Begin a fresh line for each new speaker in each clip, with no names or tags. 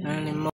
Ano mo?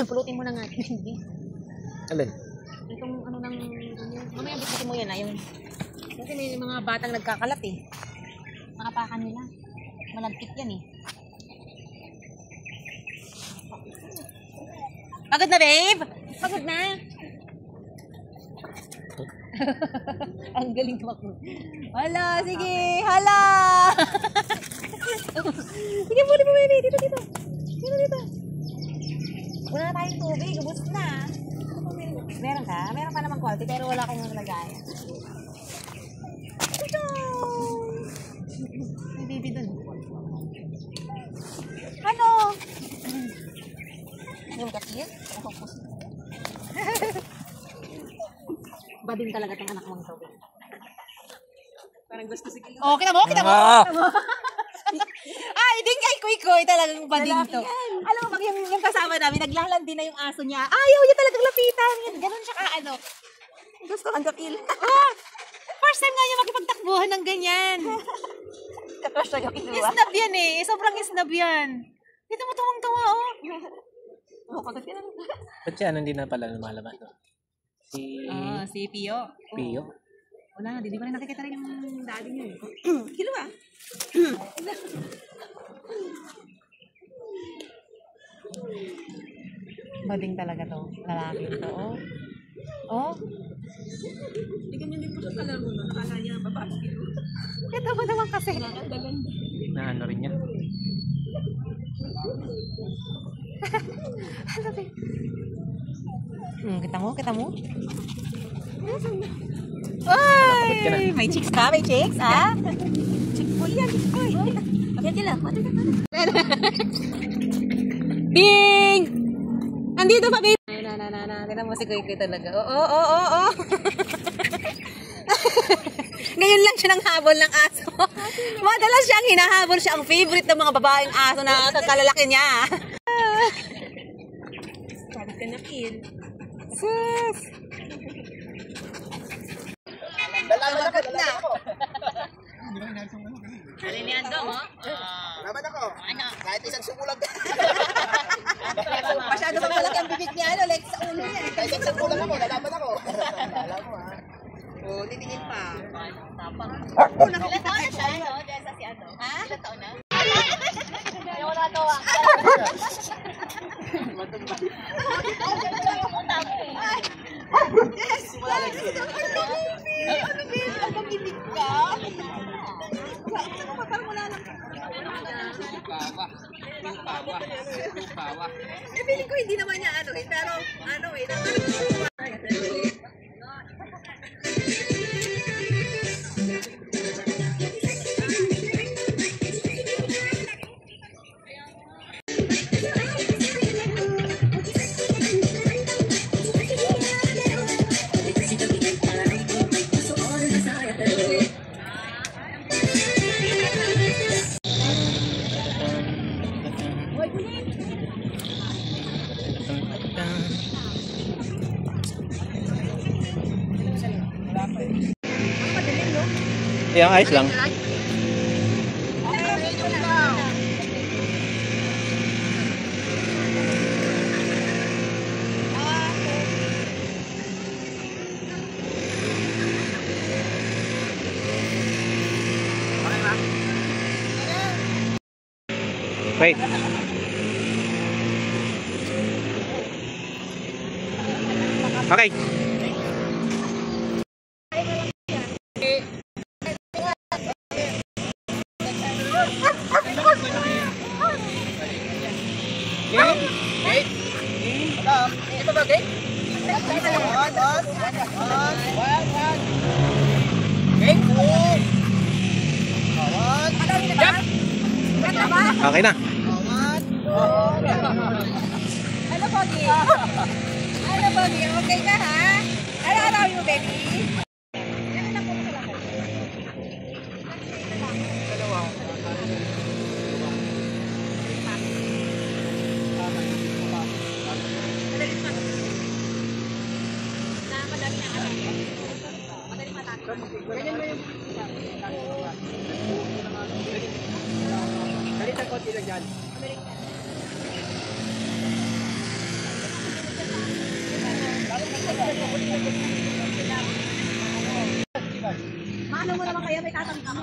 Pulutin mo na nga. Hindi.
Alin?
Itong ano nang... Mamaya bitbitin mo yan na. Yung, kasi may mga batang nagkakalat eh. Makapakan nila. Malagkit yan eh. Pagod na babe? Pagod na? Ang galing tumakbo. Hala, sige. Hala! Sige, muli mo baby. Dito, dito. Dito, dito. Wala na tayong tubig, ubos na. Meron ka? Meron pa naman quality, pero wala akong nalagayan. Ito! May baby dun. Ano? Hindi mo kasi bading talaga itong anak mong tubig. Parang gusto sige. Oh, kita mo? Kita mo? Ay, din kay Kuy-Kuy talagang bading to. Alam mo, pag yung kasama namin, naglalandi na yung aso niya. Ayaw niya talagang lapitan. Ganun siya ka, ano. Gusto kang dakil. First time nga niya makipagtakbuhan ng ganyan. Isnab yan eh. Sobrang isnab yan. Dito mo tawang-tawa, oh.
Ba't siya hindi na pala lumalabas? Si
Pio.
Pio?
Wala, hindi ko na nakikita rin yung daddy niya. Kilo ba? Bading talaga to. Lalaki to. Oh. Oh. Hindi ganyan din po sa kalaro na. Nakala niya babae. Ito ba naman kasi?
Na ano rin yan?
Ano ba? Kita mo? Kita mo? Ay! May chicks ka? May chicks? Ha? Chick boy yan, chick boy. Bakit sila? Bing! Andito pa, babe! Tignan mo si Kuy-Kuy talaga. Oo. Ngayon lang siya nang habol ng aso. Madalas siyang hinahabol siya. Ang favorite ng mga babaeng aso na kalalaki niya. Sabi ka na, Kill. Sus! Malapit na. Ano ni Andong, oh?
Laban ako.
Ano?
Kahit isang sumulag.
Masyado pa malaki ang bibig niya, ano? Like sa ulo yan.
Kahit isang sumulag ako, lalaban ako. Alam mo, ha?
Oo, titingin pa. Tapang. Ilan taon na siya? Dahil sa si ano? Ha? Ilan taon na? Ayaw na ito ah. Yes! Ano ba yun? Pagkakilig ka? Parang wala lang. Eh, feeling ko hindi naman niya ano eh. Pero ano eh.
Yung ayos lang. Wait. Okay.
Ito ba, okay? One. Okay, two. One.
Okay na.
One.
Ano, Pogi? Ano, Pogi? Okay ka, ha? Ano, araw mo, baby?
Kalita ko sila dyan.
Mano mo naman kaya may tatangka ka.